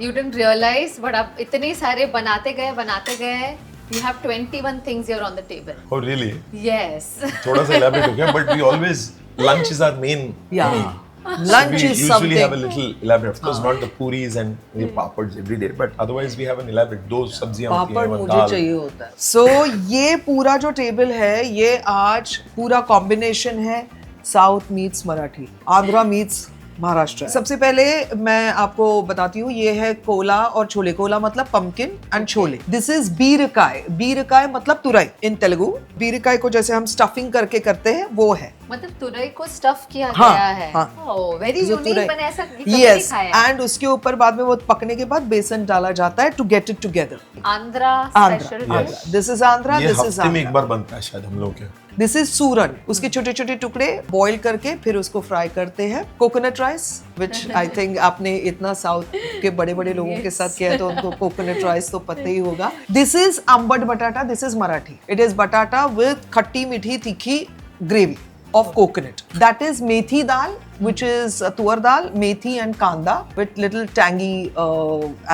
you didn't realise, but आप इतने सारे बनाते गए, you have 21 things here on the table. Oh really? Yes. थोड़ा सा elaborate हो गया, but we always lunch is our main Yeah. meal. Lunch we is usually something. have a little elaborate. Of course, not the puris and the papads every day, but otherwise we have an elaborate. दो सब्जियां होती हैं, पापड़ one मुझे दाल. चाहिए होता है। So ये पूरा जो टेबल है, ये आज पूरा कॉम्बिनेशन है south meets Marathi, Andhra meets Maharashtra. सबसे पहले मैं आपको बताती हूँ, ये है कोला और छोले। कोला मतलब पंपकिन एंड छोले। दिस इज बीरकाय। बीरकाय मतलब तुरई इन तेलुगु। बीरकाय को जैसे हम स्टफिंग करके करते हैं वो है। मतलब तुरई को स्टफ किया हाँ, गया है। हाँ। ओह, वेरी जो यूनिक। तुरई- मैंने ऐसा कभी नहीं Yes, खाया। and उसके ऊपर बाद में वो पकने के बाद बेसन डाला जाता है to get it together. Andhra Andhra, special. Yes. This is Andhra, ये दिस इज हफ्ते में एक आंध्रा। बार बनता है शायद हम लोग के। दिस इज सूरन। उसके छोटे छोटे टुकड़े बॉईल करके फिर उसको फ्राई करते हैं। Coconut rice, which I think आपने इतना साउथ के बड़े बड़े लोगों के साथ किया है तो उनको कोकोनट राइस तो पता ही होगा। दिस इज आंबट बटाटा, this is Marathi. It is बटाटा विद खट्टी मीठी तीखी gravy of coconut. That is methi dal, which is tuar dal, methi and kanda with little tangy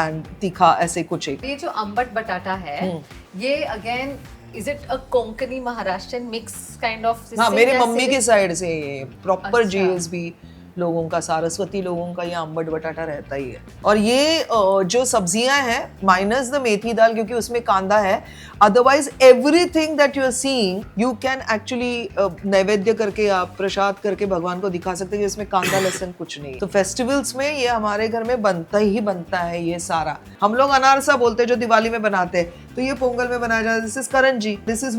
and tikha ऐसे कुछ एक। ये जो अम्बट बटाटा है, ये again is it a Konkani Maharashtrian mix kind of? हाँ, मेरे मम्मी की साइड से प्रॉपर अच्छा। JSB लोगों का, सारस्वती लोगों का ये अम्बट बटाटा रहता ही है। और ये जो सब्जियां हैं माइनस द मेथी दाल, क्योंकि उसमें कांदा है, otherwise everything that you are seeing you can actually नैवेद्य करके, आप प्रसाद करके भगवान को दिखा सकते हैं कि इसमें कांदा लहसुन कुछ नहीं। तो फेस्टिवल्स में ये हमारे घर में बनता ही बनता है ये सारा। हम लोग अनारसा बोलते हैं जो दिवाली में बनाते हैं, तो ये पोंगल में बनाया जाता है। दिस इज करंजी, दिस इज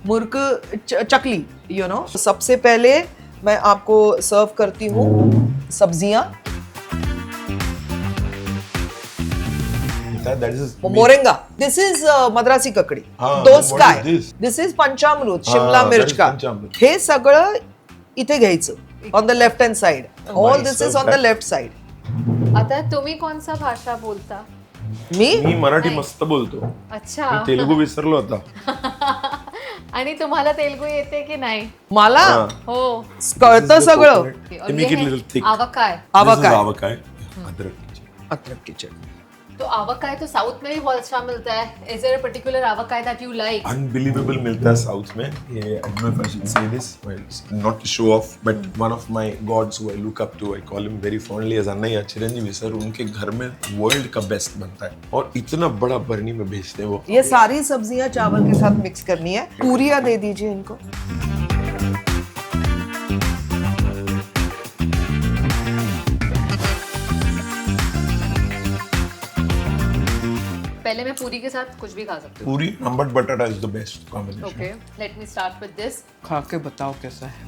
मुर्क चकली, यू नो। सबसे पहले मैं आपको सर्व करती हूँ सब्जियां। बनता है, that is moringa, this is Madrasi ककड़ी, हाँ, दोस what काय, is this? दिस इज पंचामृत, हा, शिमला that मिर्च is का. पंचामृत. हे सगळं इथे घ्यायचं on the left hand side. All this is on the left side. आता तुम्ही कोणसा भाषा बोलता? मी मराठी मस्त बोलतो. अच्छा. मी तेलुगू विसरलो आता. आणि तुम्हाला तेलुगू येते की नाही? मला हा. हो. कळतं सगळं. और Make ये it है little thick. आवाकाय. आवाकाय. आवाकाय. अदरक की चटनी. अदरक की चटनी. तो आवाकाय तो साउथ में भी बहुत अच्छा मिलता है. Is there a particular आवाकाय that you like? Unbelievable मिलता है साउथ में. ये I don't know if I should say this, well, not to show off, but one of my gods who I look up to, I call him very fondly as अन्नैया Chiranjeevi sir. उनके घर में world का best बनता है और इतना बड़ा बरनी में बेचते हैं वो. ये सारी सब्जियां चावल के साथ मिक्स करनी है. पूरियां दे दीजिए इनको. पहले मैं पूरी के साथ कुछ भी खा सकती हूँ. पूरी नंबर बटाटा is the best combination. Okay, let me start with this. खा के बताओ कैसा है.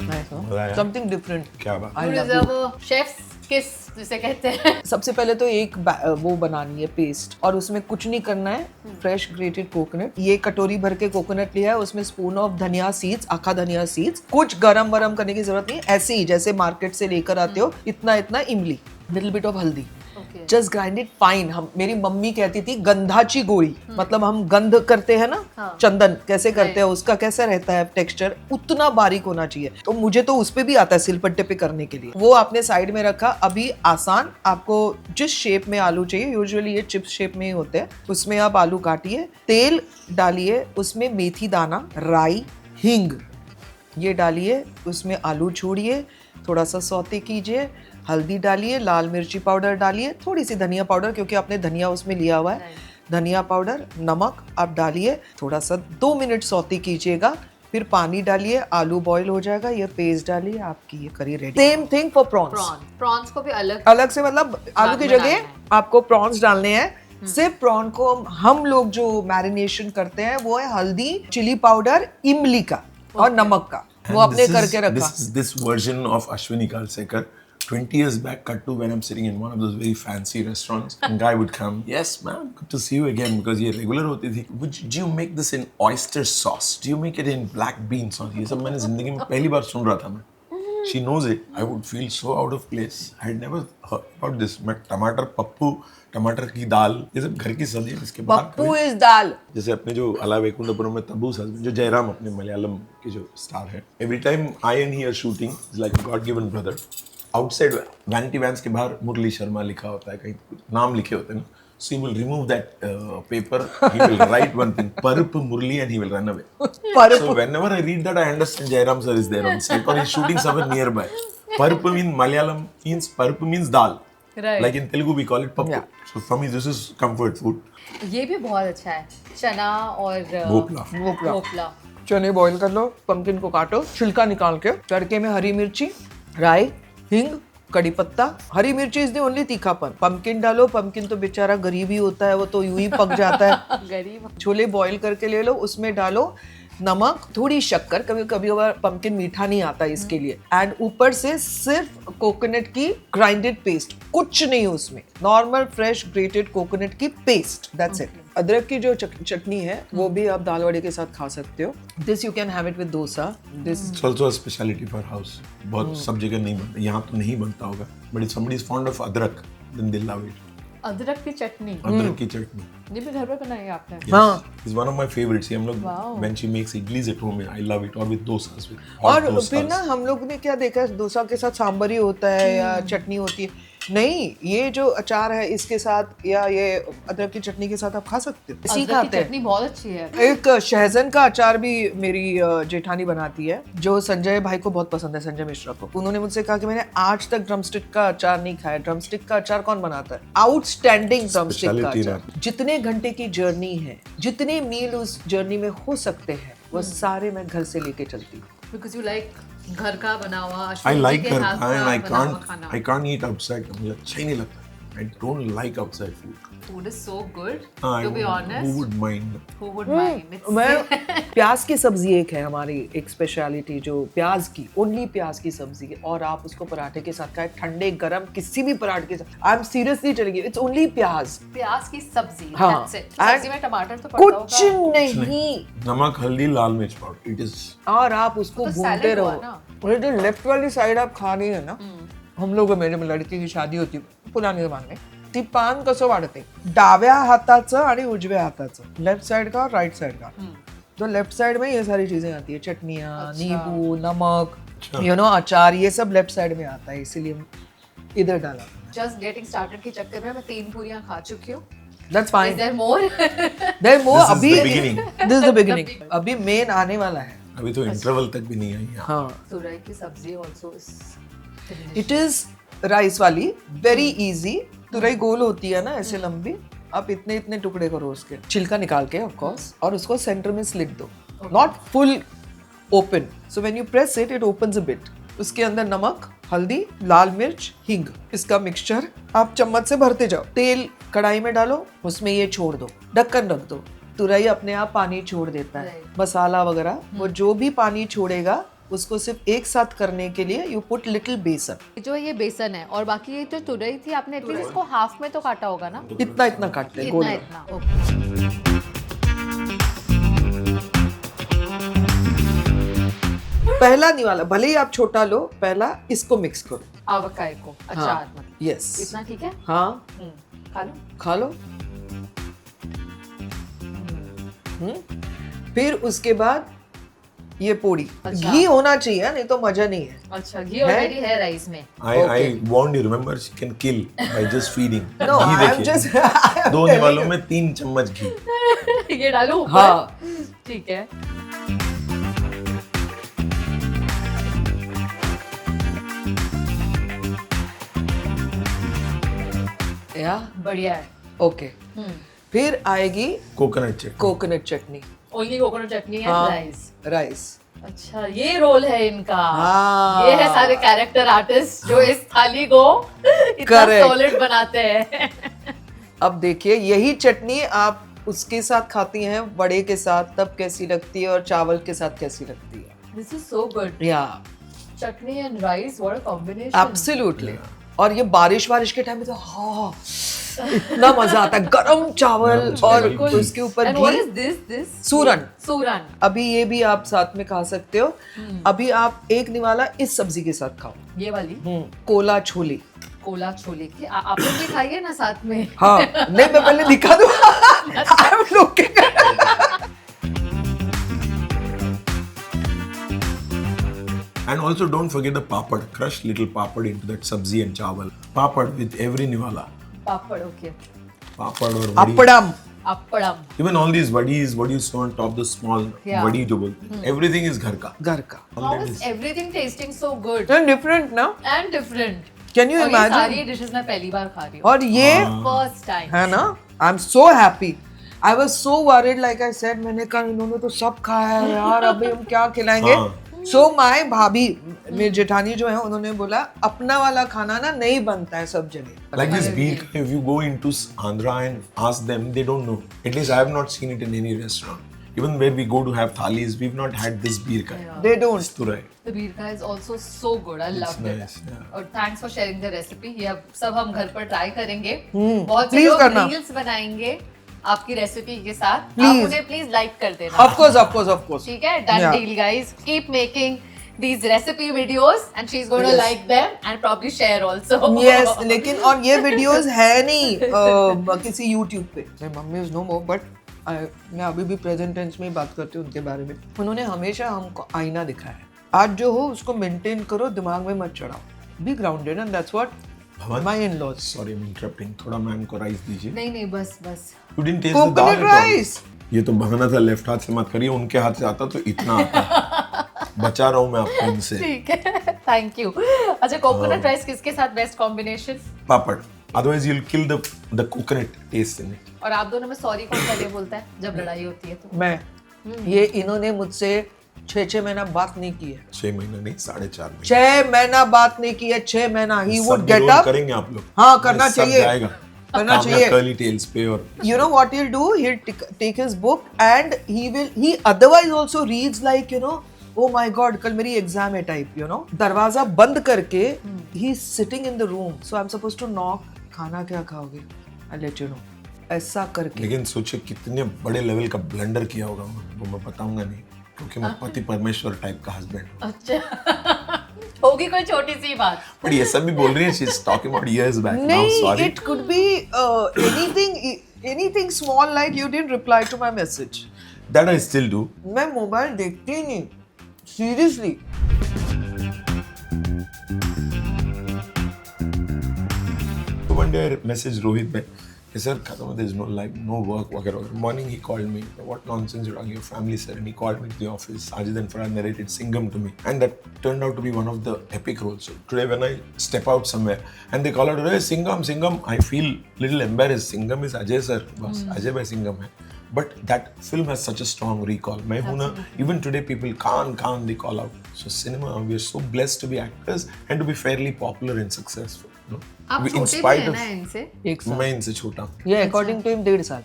मजा आया? Something different. क्या बात. You deserve a chef's kiss जिसे कहते हैं. सबसे पहले तो एक वो बनानी है पेस्ट और उसमें कुछ नहीं करना है. फ्रेश ग्रेटेड कोकोनट, ये कटोरी भर के कोकोनट लिया है, उसमें स्पून ऑफ धनिया सीड्स, आखा धनिया सीड्स. कुछ गरम वरम करने की जरूरत नहीं, ऐसे ही जैसे मार्केट से लेकर आते हो. इतना इतना इमली, लिटिल बिट ऑफ हल्दी, Okay. Just grind it fine. हम मेरी मम्मी कहती थी गंधाची गोली, मतलब हम गंध करते हैं ना, हाँ. चंदन कैसे करते हैं, उसका कैसा रहता है टेक्सचर, उतना बारीक होना चाहिए. तो मुझे तो उस पे भी आता है सिलपट्टे पे करने के लिए. वो आपने साइड में रखा. अभी आसान, आपको जिस शेप में आलू चाहिए, यूजुअली ये चिप्स शेप में ही होते हैं, उसमें आप आलू काटिए, तेल डालिए, उसमें मेथी दाना, राई, हींग ये डालिए, उसमें आलू छोड़िए, थोड़ा सा सौते कीजिए, हल्दी डालिए, लाल मिर्ची पाउडर डालिए, थोड़ी सी धनिया पाउडर क्योंकि आपने धनिया उसमें लिया हुआ है, धनिया पाउडर, नमक आप डालिए, थोड़ा सा 2 मिनट सौते कीजिएगा, फिर पानी डालिए, आलू बॉईल हो जाएगा, ये पेस्ट डालिए, आपकी ये करी ready. Same thing for prawns. Prawns को भी अलग अलग से, मतलब आलू की जगह आपको प्रॉन्स डालने हैं. सिर्फ प्रॉन को हम लोग जो मैरिनेशन करते हैं वो है हल्दी, चिली पाउडर, इमली का और नमक का. वो आपने करके रखा. This version of Ashwini Kalsekar 20 years back, cut to when I'm sitting in one of those very fancy restaurants, and guy would come, yes ma'am, good to see you again, because ये regular होती थी. Do you make this in oyster sauce? Do you make it in black bean sauce? ये सब मैंने जिंदगी में पहली बार सुन रहा था मैं. She knows it. I would feel so out of place. I had never heard about this. मैं टमाटर पप्पू, टमाटर की दाल, ये सब घर की सब्जी है. इसके बाद पप्पू इज दाल. जैसे अपने जो अला वैकुंठपुरम में तब्बूस हस्बैंड, जो जयराम अपने मलयालम के जो स्टार है, every time I and here shooting is like God given brother. Outside vanity vans के बाहर मुरली शर्मा लिखा होता है, कहीं नाम लिखे होते हैं ना. So he will remove that paper. He will write one thing, Parup Murli, and he will run away. So whenever I read that, I understand Jairam sir is there on set or he's shooting somewhere nearby. Parup in Malayalam means dal. Right. Like in Telugu we call it pappu. Yeah. So for me this is comfort food. ये भी बहुत अच्छा है. चना और भोपला. भोपला. चने boil कर लो, pumpkin को काटो, छिलका निकाल के, तड़के में हरी मिर्ची, राई, हींग, कड़ी पत्ता. हरी मिर्ची इज द ओनली तीखापन. पंपकिन डालो, पंपकिन तो बेचारा गरीब ही होता है, वो तो यूं ही पक जाता है. गरीब. छोले बॉईल करके ले लो, उसमें डालो नमक, थोड़ी शक्कर, कभी कभी पंपकिन मीठा नहीं आता इसके लिए, एंड ऊपर से सिर्फ कोकोनट की ग्राइंडेड पेस्ट, कुछ नहीं उसमें, नॉर्मल फ्रेश ग्रेटेड कोकोनट की पेस्ट, दैट्स इट. अदरक की जो चटनी है वो भी आप दाल वड़े के साथ खा सकते हो. This you can have it with dosa. This It's also a speciality for house. बहुत सब जगह नहीं बनता, यहाँ तो नहीं बनता होगा, but if somebody is fond of अदरक, then they love it. अदरक की चटनी. अदरक की चटनी. ये भी घर पे बनाई है आपने? हाँ. It's one of my favorites. हम लोग Wow. when she makes idlis at home, I love it. और with dosas, with hot और dosas. फिर ना हम लोग ने क्या देखा है, डोसा के साथ सांबर ही होता है या चटनी होती है. नहीं, ये जो अचार है इसके साथ या ये अदरक की चटनी के साथ आप खा सकते हो. इसी अदरक की खाते हैं. चटनी बहुत अच्छी है. एक शहजन का अचार भी मेरी जेठानी बनाती है, जो संजय भाई को बहुत पसंद है, संजय मिश्रा को. उन्होंने मुझसे कहा कि मैंने आज तक ड्रमस्टिक का अचार नहीं खाया. ड्रमस्टिक का अचार कौन बनाता है? आउटस्टैंडिंग ड्रमस्टिक का Speciality अचार. जितने घंटे की जर्नी है, जितने मील उस जर्नी में हो सकते हैं, वो सारे मैं घर से लेके चलती हूँ. Because you like घर का बना हुआ. I like के घर हाथ का and का बना हुआ खाना. I can't eat outside. मुझे अच्छा ही नहीं लगता. I don't like outside food. Food is so good. I To be who honest, would mind? who would mind? It's मैं प्याज की सब्जी एक है हमारी एक स्पेशलिटी जो प्याज की ओनली प्याज की सब्जी है और आप उसको पराठे के साथ खाए ठंडे गरम किसी भी पराठे के साथ I am seriously telling you it's only प्याज प्याज की सब्जी. हाँ. That's it. And सब्जी में टमाटर तो पड़ता कुछ होगा. नहीं नमक हल्दी लाल मिर्च पाउडर. It is और आप उसको तो भूनते salad हुआ रहो ना. और जो लेफ्ट वाली साइड आप खा रही है ना हम लोग मेरे लड़की की शादी होती पुराने जमाने में ती पान कसं वाढते डाव्या हाताचं आणि उजव्या हाताचं लेफ्ट साइड का और राइट साइड का तो लेफ्ट साइड में ये सारी चीजें आती है चटनियाँ नींबू नमक यू नो अचार ये सब लेफ्ट साइड में आता है इसीलिए इधर डाला Just getting started के चक्कर में मैं 3 पूरियां खा चुकी हूँ. That's Is fine there more? There more This is अभी the beginning. This is the beginning अभी मेन आने वाला है अभी तो इंटरवल तक भी नहीं आई यहाँ. हाँ तुरई की सब्जी also is it is rice वाली वेरी इजी तुरई गोल होती है ना ऐसे लंबी आप इतने इतने टुकड़े करो उसके छिलका निकाल के ऑफ कोर्स और उसको सेंटर में स्लिट दो not full open so when you press it it opens a bit उसके अंदर नमक हल्दी लाल मिर्च हींग इसका मिक्सचर आप चम्मच से भरते जाओ तेल कढ़ाई में डालो उसमें ये छोड़ दो ढक्कन रख दो तुरई अपने आप पानी छोड़ देता है मसाला वगैरह वो जो भी पानी छोड़ेगा उसको सिर्फ एक साथ करने के लिए यू पुट लिटिल बेसन जो ये बेसन है और बाकी ये जो तुरई थी आपने एटलीस्ट इसको हाफ में तो काटा होगा ना. इतना इतना काटते हैं गोल इतना में। इतना. Okay. पहला निवाला भले ही आप छोटा लो पहला इसको मिक्स करो आवाकाई को अचार मतलब. यस इतना ठीक है. हाँ खा लो. खा लो फिर उसके बाद ये पोड़ी अच्छा। घी होना चाहिए नहीं तो मजा नहीं है अच्छा घी ऑलरेडी है राइस में. I warned you. Remember, she can kill by just feeding. No ghee I am देखिए. जस्ट दो निवालों में 3 चम्मच घी. ये डालो ऊपर. हाँ ठीक है. या बढ़िया है. ओके फिर आएगी कोकोनट चटनी. कोकोनट चटनी ओनली कोकोनट चटनी है हाँ राइस. राइस अच्छा ये रोल है इनका. हाँ। ये है सारे कैरेक्टर आर्टिस्ट जो इस थाली को इतना Correct. सॉलिड बनाते हैं. अब देखिए यही चटनी आप उसके साथ खाती हैं वड़े के साथ तब कैसी लगती है और चावल के साथ कैसी लगती है this is so good. Yeah chutney and rice what a combination. Absolutely और ये बारिश के टाइम में तो हाँ इतना मजा आता है गरम चावल और बिल्कुल. उसके ऊपर and what ghee is this? सूरन. सूरन. अभी ये भी आप साथ में खा सकते हो अभी आप एक निवाला इस सब्जी के साथ खाओ ये वाली कोला छोले कोला छोले की आप लोग भी खाइए ना साथ में. हाँ नहीं मैं पहले दिखा दूँ I am looking And also don't forget the papad. Crush little papad into that sabzi and chawal. Papad with every niwala. Papad okay. Papad or vadi. अपड़म अपड़म. Even all these vadis, what you saw on top, the small Yeah. vadi जो बोलते हैं, everything is घर का. घर का How is everything tasting so good different ना and different? Can you और ये सारी इमेजिन डिशेस मैं पहली बार खा रही हूँ. और ये फर्स्ट टाइम. है ना I am so happy I was so worried like I said मैंने कहा इन्होंने तो सब खाया है यार अभी हम क्या खिलाएंगे हाँ. सो माय भाभी मेरी जेठानी जो है उन्होंने बोला अपना वाला खाना ना नहीं बनता है सब जगह Like this beer, if you go into Andhra and ask them, they don't know. At least I have not seen it in any restaurant. Even where we go to have thalis, we've not had this beer kind. They don't Turai. The beer ka is also so good. I loved it. nice, yeah. और thanks for sharing the recipe. ये अब सब हम घर पर try करेंगे. बहुत से please लोग करना. रील्स बनाएंगे आपकी रेसिपी के साथ. Please. आप उन्हें प्लीज लाइक कर देना. ऑफ कोर्स ठीक है. Done Yeah. deal guys. Keep making these recipe videos and she's going to Yes. like them and probably share also. Yes लेकिन और ये वीडियोस है नहीं किसी YouTube पे मेरी mummy is no more but मैं अभी भी प्रेजेंट टेंस में ही बात करती हूँ उनके बारे में उन्होंने हमेशा हमको आईना दिखाया है आज जो हो उसको मेंटेन करो दिमाग में मत चढ़ाओ be grounded and that's what Bhavan? My in-laws Sorry, I'm interrupting. थोड़ा मैम को राइस दीजिए. नहीं बस You didn't taste the dal coconut at all. Rice ये तो बहाना था लेफ्ट हाथ से मत करिए उनके हाथ से आता तो इतना आता. बचा रहा हूँ मैं आपको इनसे. ठीक है. Thank you. अच्छा कोकोनट राइस किसके साथ best combination? Papad. Otherwise you'll kill the coconut taste in it. और आप दोनों में सॉरी कौन पहले बोलता है जब लड़ाई होती है तो? मैं ये इन्होंने मुझसे 6 महीना बात नहीं की है, 6 महीना नहीं 4.5 महीने 6 महीना बात नहीं की है, 6 महीना ही सब वुड भी गेट रोल अप, करेंगे आप लोग हाँ करना सब चाहिए, जाएगा करना चाहिए। कर्ली टेल्स पे और You know what he'll do? He'll take his book and he otherwise also reads like, you know, oh my god, कल मेरी एग्जाम है टाइप, you know, दरवाजा बंद करके he is sitting in the room, so I'm supposed to knock, खाना क्या खाओगे, I'll let you know, ऐसा करके। लेकिन सोचिए कितने बड़े लेवल का ब्लंडर किया होगा वो मैं बताऊंगा नहीं क्योंकि मैं पति परमेश्वर टाइप का हस्बैंड अच्छा होगी कोई छोटी सी बात। बट ये सब भी बोल रही है she is talking about years back now नहीं, sorry it could be anything small like you didn't reply to my message. That I still do मैं मोबाइल देखती ही नहीं, seriously. one day I messaged Rohit bhai कि sir खत्म there is no life no work वगैरह morning he called me what nonsense you're talking your family sir and he called me to the office Ajit and Farhan narrated Singham to me and that turned out to be one of the epic roles so today when I step out somewhere and they call out hey Singham I feel little embarrassed Singham is Ajay sir बस Ajay bhai Singham है but that film has such a strong recall मैं हूँ ना even today people can't they call out so cinema we are so blessed to be actors and to be fairly popular and successful no? आप We- in छोटे भी spite हैं of- ना इनसे? एक साल, मैं इनसे छोटा हूँ ये अकॉर्डिंग टू हिम 1.5 साल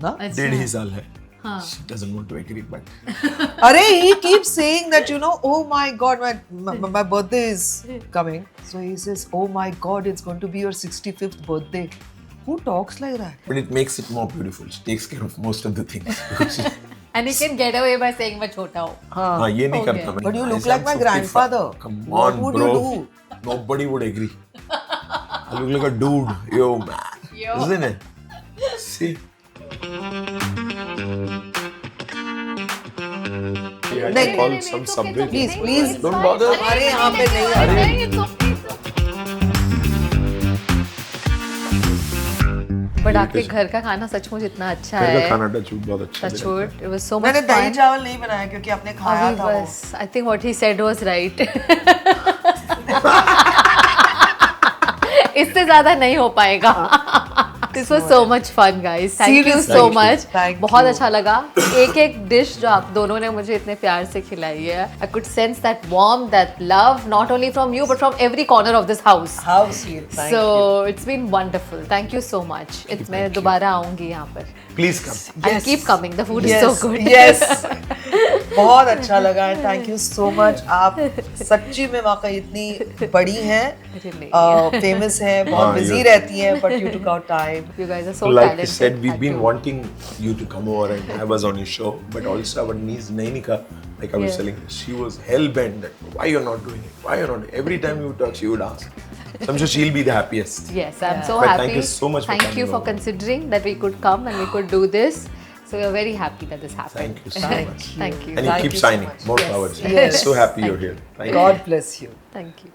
ना। अच्छा। 1.5 ही साल है हाँ। she doesn't want to agree but Arey, he keeps saying that, you know, oh my god, my birthday is coming. So he says, oh my god, it's going to be your 65th birthday. Who talks like that? But it makes it more beautiful. She takes care of most of the things. And he can get away by saying मैं छोटा हूँ। हाँ ये नहीं हो करता गया। मैं. But you look I say like I'm my 55. grandfather. Come What on, would bro. you do? Nobody would agree. I look like a dude. Yo, man. Yo. Isn't it? See? I had to नहीं, call some subway. Please, Don't bother. हमारे यहाँ पे नहीं आ रहे। But आपके घर का खाना सचमुच इतना अच्छा घर का है। खाना टचवुड बहुत अच्छा है. Touchwood, it was so much मैंने दही fun. चावल नहीं बनाया क्योंकि आपने खाया अभी था वो। बस, I think what he said was right. इससे ज्यादा नहीं हो पाएगा. This was so much fun, guys. Thank you Seriously. so Thank you. much. Thank बहुत you. अच्छा लगा. एक डिश जो आप दोनों ने मुझे इतने प्यार से खिलाई है. I could sense that warmth, that love, not only from you but from every corner of this house. How sweet. Thank So you. it's been wonderful. Thank you so much. मैं दोबारा आऊंगी यहाँ पर. Please come. I'll Yes. keep coming. The food is Yes, so good. yes. बहुत अच्छा लगा है. Thank you so much. आप सच्ची में वाकई इतनी बड़ी हैं, अरे नहीं. famous हैं, बहुत हाँ, busy you're- रहती हैं, but you took out time. You guys are so Like I talented. said, we've Had been to. wanting you to come over and have us on your show, but also our niece Nainika, like I was Yeah. telling her, she was hell bent that why you're not doing it, why you're not. Every time we would talk, she would ask. So I'm sure she'll be the happiest. Yes, I'm so But happy. thank you so much for Thank coming you for over. considering that we could come and we could do this. So we're very happy that this happened. Thank you so much. Thank you. And you Thank keep you so shining. much. More Yes. power. Yes. So happy you're here. Thank you. God bless you. Thank you.